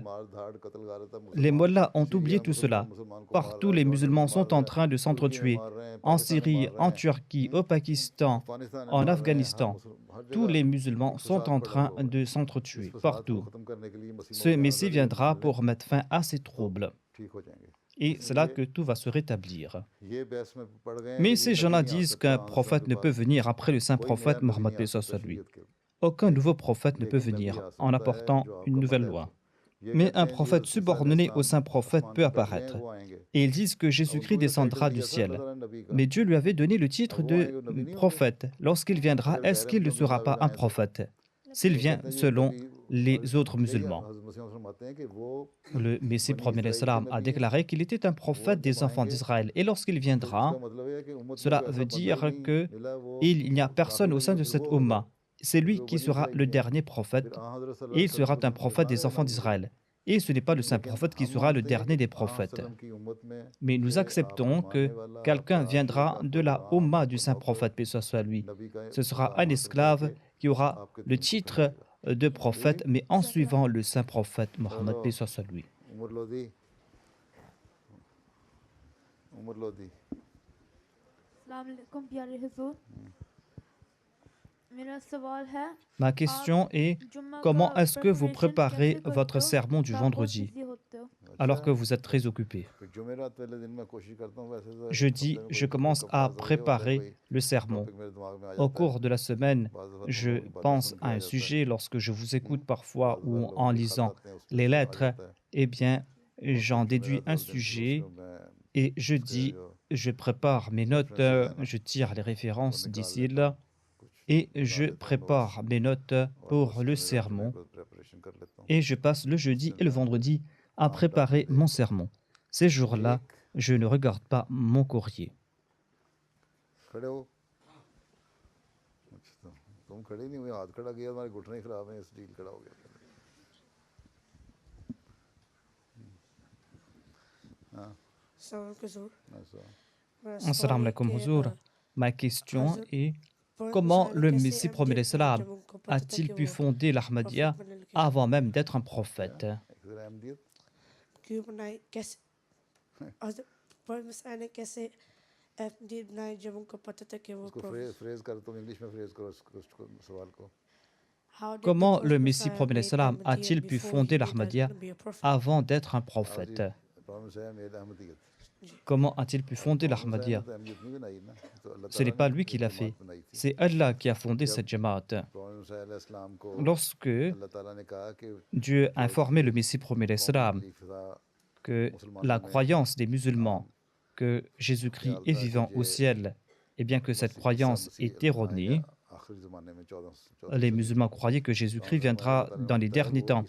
Les mollahs ont oublié tout cela. Partout, les musulmans sont en train de s'entretuer. En Syrie, en Turquie, au Pakistan, en Afghanistan, tous les musulmans sont en train de s'entretuer, partout. Ce Messie viendra pour mettre fin à ces troubles. Et c'est là que tout va se rétablir. Mais ces gens-là disent qu'un prophète ne peut venir après le saint prophète Mohammed, paix soit sur lui. Aucun nouveau prophète ne peut venir en apportant une nouvelle loi. Mais un prophète subordonné au saint prophète peut apparaître. Et ils disent que Jésus-Christ descendra du ciel. Mais Dieu lui avait donné le titre de prophète. Lorsqu'il viendra, est-ce qu'il ne sera pas un prophète s'il vient selon les autres musulmans? Le Messie promet salam a déclaré qu'il était un prophète des enfants d'Israël. Et lorsqu'il viendra, cela veut dire qu'il n'y a personne au sein de cette Ummah. C'est lui qui sera le dernier prophète et il sera un prophète des enfants d'Israël. Et ce n'est pas le saint prophète qui sera le dernier des prophètes. Mais nous acceptons que quelqu'un viendra de la Ummah du saint prophète, paix soit sur lui. Ce sera un esclave qui aura le titre de prophète, mais en suivant le saint prophète Mohammed, paix soit sur lui. Ma question est, comment est-ce que vous préparez votre sermon du vendredi alors que vous êtes très occupé? Jeudi, je commence à préparer le sermon. Au cours de la semaine, je pense à un sujet lorsque je vous écoute parfois ou en lisant les lettres, eh bien, j'en déduis un sujet et jeudi, je prépare mes notes, je tire les références d'ici et là. Et je prépare mes notes pour le sermon. Et je passe le jeudi et le vendredi à préparer mon sermon. Ces jours-là, je ne regarde pas mon courrier. Assalamu alaikum, Huzour. Ma question est: comment le Messie promet l'Islam a-t-il pu fonder l'Ahmadiyya avant même d'être un prophète? Comment le Messie promet l'Islam a-t-il pu fonder l'Ahmadiyya avant d'être un prophète? Comment a-t-il pu fonder l'Ahmadiyya? Ce n'est pas lui qui l'a fait. C'est Allah qui a fondé cette Jamaat. Lorsque Dieu a informé le Messie promet l'Islam que la croyance des musulmans que Jésus-Christ est vivant au ciel, et bien que cette croyance est erronée, les musulmans croyaient que Jésus-Christ viendra dans les derniers temps.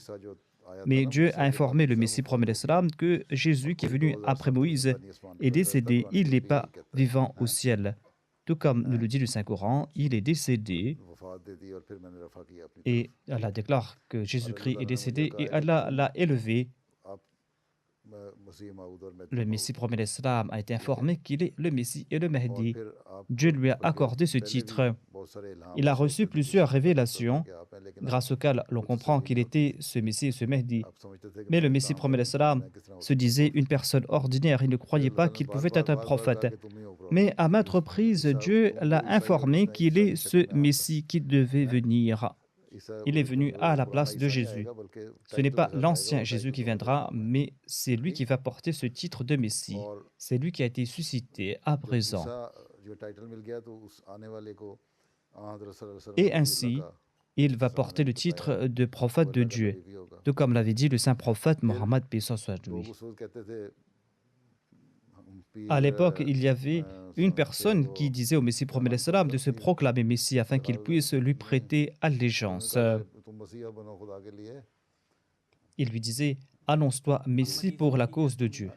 Mais Dieu a informé le Messie promis l'Islam que Jésus qui est venu après Moïse est décédé, il n'est pas vivant au ciel. Tout comme nous le dit le Saint-Coran, il est décédé et Allah déclare que Jésus-Christ est décédé et Allah l'a élevé. Le Messie promis l'Islam a été informé qu'il est le Messie et le Mahdi. Dieu lui a accordé ce titre. Il a reçu plusieurs révélations, grâce auxquelles l'on comprend qu'il était ce Messie et ce Mahdi. Mais le Messie promis l'Islam se disait une personne ordinaire. Il ne croyait pas qu'il pouvait être un prophète. Mais à maintes reprises, Dieu l'a informé qu'il est ce Messie qui devait venir. Il est venu à la place de Jésus. Ce n'est pas l'ancien Jésus qui viendra, mais c'est lui qui va porter ce titre de Messie. C'est lui qui a été suscité à présent. Et ainsi, il va porter le titre de prophète de Dieu, tout comme l'avait dit le saint prophète Mohammed, paix soit sur lui. À l'époque, il y avait une personne qui disait au Messie promis l'Islam de se proclamer Messie afin qu'il puisse lui prêter allégeance. Il lui disait « Annonce-toi Messie pour la cause de Dieu ».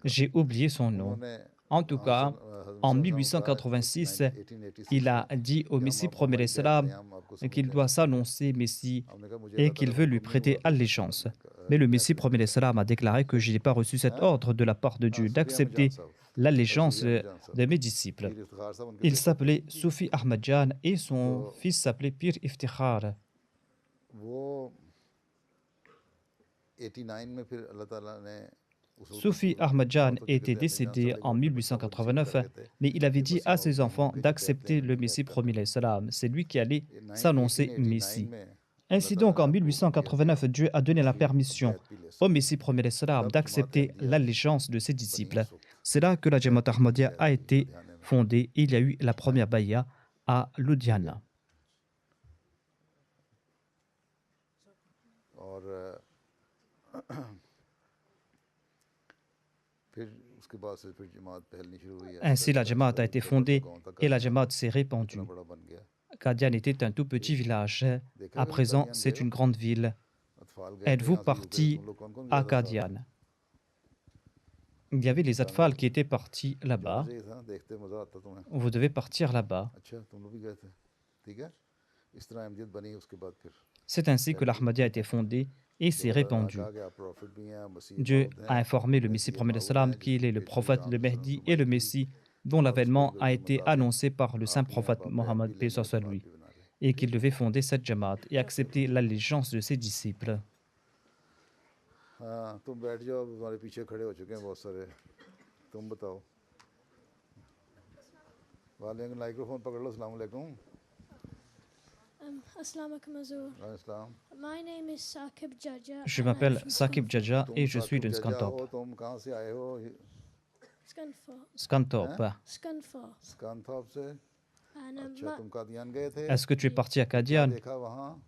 J'ai oublié son nom. En tout cas, en 1886, il a dit au Messie promis l'Islam qu'il doit s'annoncer Messie et qu'il veut lui prêter allégeance. Mais le Messie promis l'Islam a déclaré que je n'ai pas reçu cet ordre de la part de Dieu d'accepter l'allégeance de mes disciples. Il s'appelait Soufi Ahmadjan et son fils s'appelait Pir Iftikhar. Soufi Ahmadjan était décédé en 1889, mais il avait dit à ses enfants d'accepter le Messie promis l'Islam. C'est lui qui allait s'annoncer Messie. Ainsi donc, en 1889, Dieu a donné la permission au Messie promis l'Islam d'accepter l'allégeance de ses disciples. C'est là que la Jamaat Ahmadiyya a été fondée et il y a eu la première baya à Ludhiana. Ainsi, la Jamaat a été fondée et la Jamaat s'est répandue. Qadian était un tout petit village. À présent, c'est une grande ville. Êtes-vous parti à Qadian? Il y avait les Atfal qui étaient partis là-bas. Vous devez partir là-bas. C'est ainsi que l'Ahmadiyya a été fondée et s'est répandue. Dieu a informé le Messie promis l'Islam qu'il est le prophète, le Mahdi et le Messie dont l'avènement a été annoncé par le saint prophète Mohammed, paix soit sur lui, et qu'il devait fonder cette Jamaat et accepter l'allégeance de ses disciples. Je m'appelle Saqib Jaja et je suis de Scunthorpe. Scunthorpe. Est-ce que tu es parti à Qadian?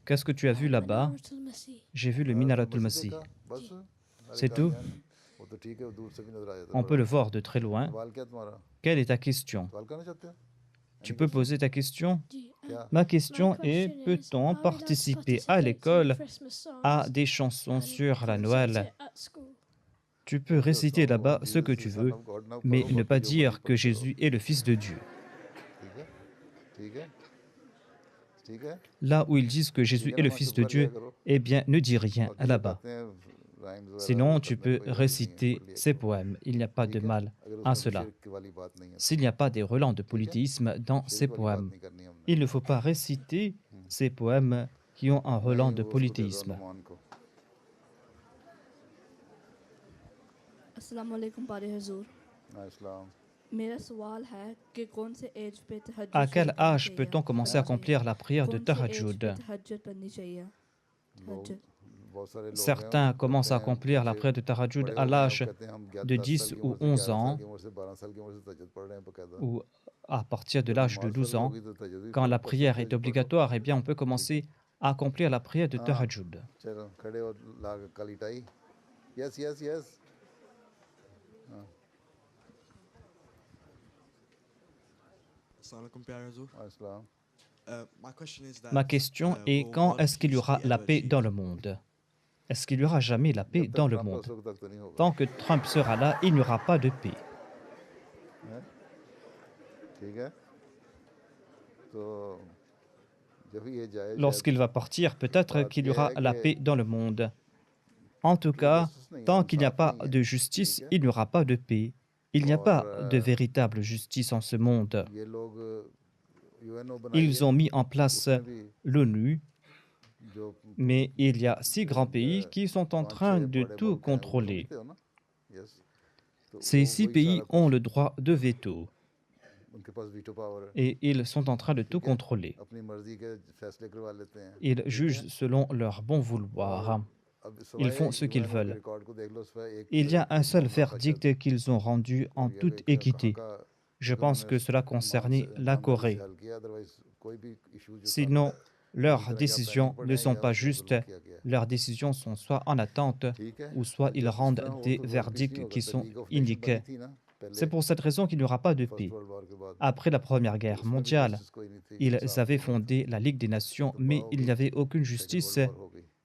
Qu'est-ce que tu as vu là-bas? J'ai vu le Minaratul Masih. C'est tout? On peut le voir de très loin. Quelle est ta question? Tu peux poser ta question? Ma question est, peut-on participer à l'école à des chansons sur la Noël? Tu peux réciter là-bas ce que tu veux, mais ne pas dire que Jésus est le Fils de Dieu. Là où ils disent que Jésus est le Fils de Dieu, eh bien, ne dis rien là-bas. Sinon, tu peux réciter ces poèmes. Il n'y a pas de mal à cela. S'il n'y a pas des relents de polythéisme dans ces poèmes, il ne faut pas réciter ces poèmes qui ont un relent de polythéisme. Assalamu alaikum Pari Hazur. À quel âge peut-on commencer à accomplir la prière de Tahajjud? Certains commencent à accomplir la prière de Tahajjud à l'âge de 10 ou 11 ans ou à partir de l'âge de 12 ans. Quand la prière est obligatoire, eh bien, on peut commencer à accomplir la prière de Tahajjud. चलो खड़े हो लाग काली टाई yes yes yes Ma question est quand est-ce qu'il y aura la paix dans le monde? Est-ce qu'il n'y aura jamais la paix dans le monde? Tant que Trump sera là, il n'y aura pas de paix. ठीक है तो जब ये जाए Lorsqu'il va partir, peut-être qu'il y aura la paix dans le monde. En tout cas, tant qu'il n'y a pas de justice, il n'y aura pas de paix. Il n'y a pas de véritable justice en ce monde. ये लोग Ils ont mis en place l'ONU, mais il y a 6 grands pays qui sont en train de tout contrôler. Ces 6 pays ont le droit de veto उनके पास veto power है et ils sont en train de tout contrôler. अपनी मर्जी के फैसले करवा लेते हैं Ils jugent selon leur bon vouloir. Ils font ce qu'ils veulent. Record को देख लो उस पर एक Il y a un seul verdict qu'ils ont rendu en toute équité. Je pense que cela concernait la Corée. हल किया अदरवाइज कोई भी इशू जो Sinon, leurs décisions ne sont pas justes. Leurs décisions sont soit en attente, ou soit ils rendent des verdicts qui sont iniques. C'est pour cette raison qu'il n'y aura pas de paix. Après la Première Guerre mondiale, ils avaient fondé la Ligue des Nations, mais il n'y avait aucune justice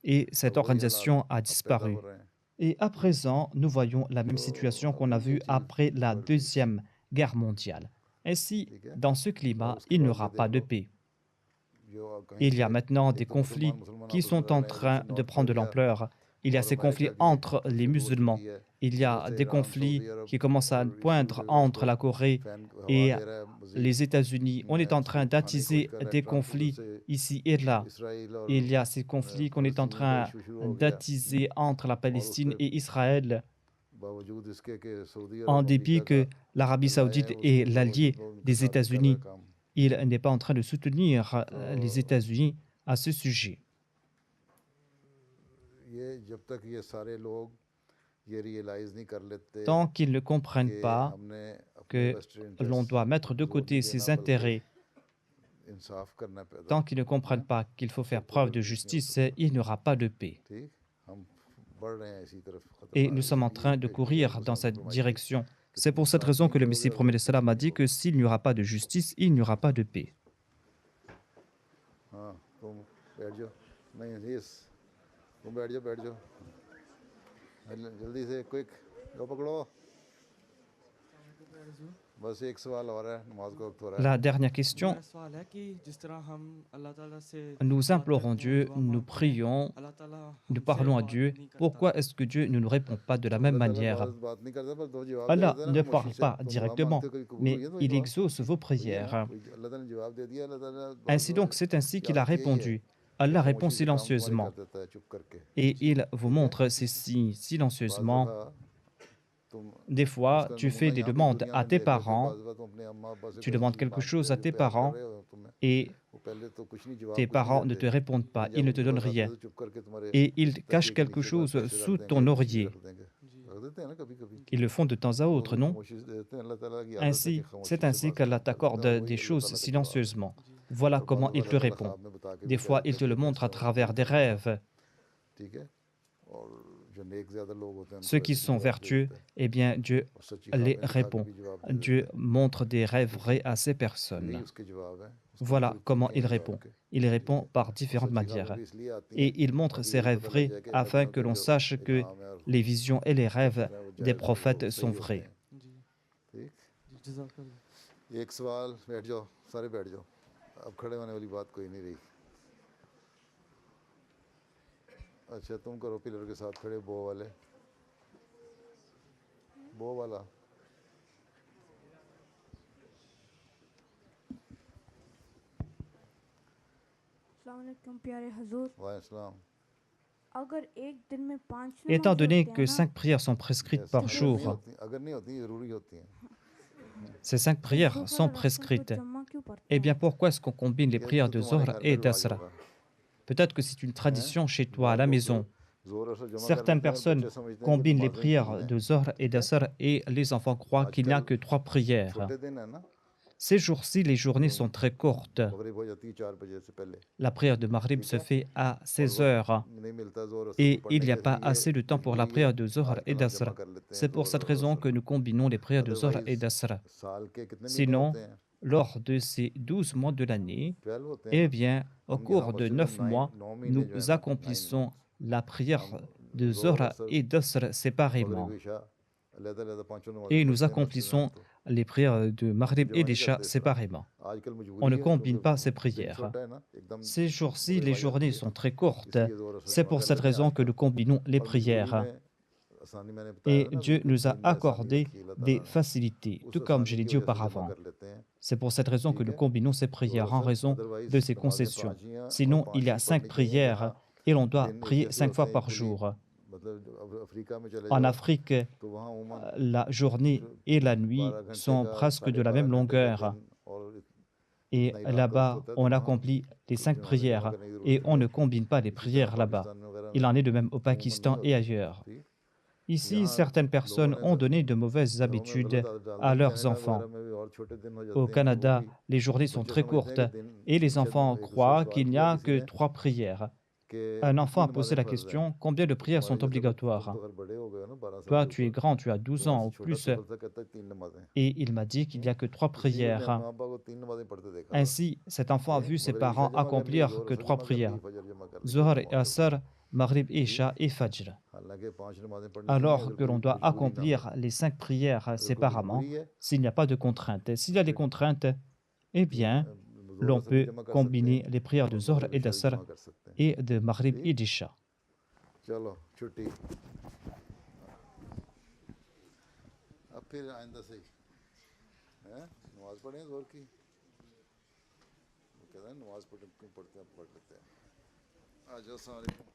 et cette organisation a disparu. Et à présent, nous voyons la même situation qu'on a vue après la Deuxième Guerre mondiale. Ainsi, dans ce climat, il n'y aura pas de paix. Il y a maintenant des conflits qui sont en train de prendre de l'ampleur. Il y a ces conflits entre les musulmans. Il y a des conflits qui commencent à poindre entre la Corée et les États-Unis. On est en train d'attiser des conflits ici et là. Il y a ces conflits qu'on est en train d'attiser entre la Palestine et Israël. En dépit que l'Arabie saoudite est l'allié des États-Unis, il n'est pas en train de soutenir les États-Unis à ce sujet. Tant qu'ils ne comprennent pas que l'on doit mettre de côté ses intérêts, tant qu'ils ne comprennent pas qu'il faut faire preuve de justice, il n'y aura pas de paix. Et nous sommes en train de courir dans cette direction. C'est pour cette raison que le Messie promet salam a dit que s'il n'y aura pas de justice, il n'y aura pas de paix. La dernière question. Nous implorons Dieu, nous prions, nous parlons à Dieu. Pourquoi est-ce que Dieu ne nous répond pas de la même manière? Allah ne parle pas directement, mais il exauce vos prières. Ainsi donc, c'est ainsi qu'il a répondu. Allah répond silencieusement. Et il vous montre ces signes silencieusement. Des fois, tu fais des demandes à tes parents, tu demandes quelque chose à tes parents et tes parents ne te répondent pas, ils ne te donnent rien. Et ils cachent quelque chose sous ton oreiller. Ils le font de temps à autre, non? Ainsi, c'est ainsi qu'Allah t'accorde des choses silencieusement. Voilà comment il te répond. Des fois, il te le montre à travers des rêves. Ceux qui sont vertueux, eh bien, Dieu les répond. Dieu montre des rêves vrais à ces personnes. Voilà comment il répond. Il répond par différentes manières. Et il montre ces rêves vrais afin que l'on sache que les visions et les rêves des prophètes sont vrais. अच्छा तुम करो पिलर के साथ खड़े बो वाले बो वाला Étant donné que 5 prières sont prescrites par jour, ces 5 prières sont prescrites. Eh bien, pourquoi est-ce qu'on combine les prières de Zohr et d'Asr? Peut-être que c'est une tradition chez toi à la maison. Certaines personnes combinent les prières de Zohr et d'Asr et les enfants croient qu'il n'y a que 3 prières. Ces jours-ci, les journées sont très courtes. मगरिब हो जाती है 4 बजे से पहले La prière de Maghrib se fait à 16 heures नहीं मिलता जोर असर et को il पढ़ने n'y a के pas लिए assez de temps pour la prière de Zohr et d'Asr. C'est pour cette raison que nous combinons les prières de Zohr et d'Asr. साल के कितने महीने Sinon, होते हैं lors de ces 12 mois de l'année, 12 होते हैं eh bien, au हम cours यहाँ de मस्जिद में 9 mois, 9 महीने जो है nous ना accomplissons la prière de जोर Zohr असर et d'Asr séparément. मगरिब इशा अलग-अलग पांचों नमाज़ें Et nous पढ़ते हैं मस्जिद में accomplissons तो les prières de Maghrib जो et नहीं d'Isha करते इस तरह séparément. आजकल On मजबूरी ne है combine pas क्योंकि ces दिन prières. छोटा है ना एकदम Ces jours-ci, मगरिब les आ जाती journées है sont très courtes. इसलिए जोर असर C'est जमा pour कर cette लेते हैं raison que आजकल nous combinons les और मजबूरी prières. में आसानी मैंने बताया Et था ना Dieu कि nous a दीन में आसानी accordé रखी है अल्लाह des ताला ने facilités, उस tout comme je आसानी l'ai की dit वजह से जमा auparavant. कर लेते हैं C'est pour cette raison que ठीक nous है combinons ces जोर prières en असर raison de अदरवाइज ces नमाजें concessions. 5 ही हैं और Sinon, 5 il y a ही 5 पढ़नी चाहिए prières यहाँ et l'on doit दिन एक prier जैसे 5 होते fois हैं par इटली jour. मतलब अफ्रीका में चले En जाओ Afrique, तो वहाँ उमन la journée et la nuit 12 घंटे sont का presque de la 12.5 même घंटे का longueur. दिन और Et इतना इलाका là-bas, होता है तो on वहाँ accomplit les 5 नमाजें जमा prières करने की et जरूरत on नहीं ne होती combine pas les इसी तरह prières là-bas. पाकिस्तान में वगैरह Il में en est de même au अमूमन नहीं Pakistan et होती ailleurs. ठीक Ici, यहाँ certaines लोगों personnes ने ont तो donné de mauvaises घरों में habitudes गलत आदत डाल à दी leurs कनाडा enfants. वगैरह में भी और छोटे दिन हो Au जाते हैं कि वो Canada, भी les journées sont बच्चे très समझते हैं courtes कि दिन et les पूछे enfants एक दूसरे से croient सवाल qu'il n'y किया a किसी que ने 3 prières. कि Un enfant कितनी a posé नमाजें la फर्ज हैं question, combien de prières तुम्हारे sont जैसे तुम obligatoires? तो खैर बड़े हो गए हो ना 12 साल Toi, के tu es ऊपर grand, tu as 12 ans तुम्हारे ou से छोटा plus. तो फर्ज कहता है 3 नमाजें Et il m'a dit qu'il n'y a que 3 किसी ने अपने prières. अम्मा अब्बा को 3 नमाजें पढ़ते देखा था Ainsi, cet enfant a कि vu ses मगरिब इशा parents जमा कर ली accomplir जोर que असर 3 जमा कर ली prières, फजर जमा कर ली Zohar खत्म et हो गया Asr, Maghrib, ठीक Isha et Fajr. हालांकि 5 नमाजें पढ़नी चाहिए Alors अगर que l'on कोई doit मजबूरी ना हो accomplir les 5 prières अगर कोई séparément, मजबूरी है s'il n'y a pas de contraintes. S'il y a des फिर contraintes, eh bien, जोर l'on असर भी peut जमा कर सकते combiner हैं les prières de और Zohar मगरिब et इशा भी d'Asr जमा कर सकते हैं et de Maghrib ठीक et d'Isha. चलो छुट्टी अब फिर आइंदा से हैं नमाज पढ़ें जोर की वो कहता है नमाज पढ़ते हैं पढ़ लेते हैं आ जाओ अस्सलाम वालेकुम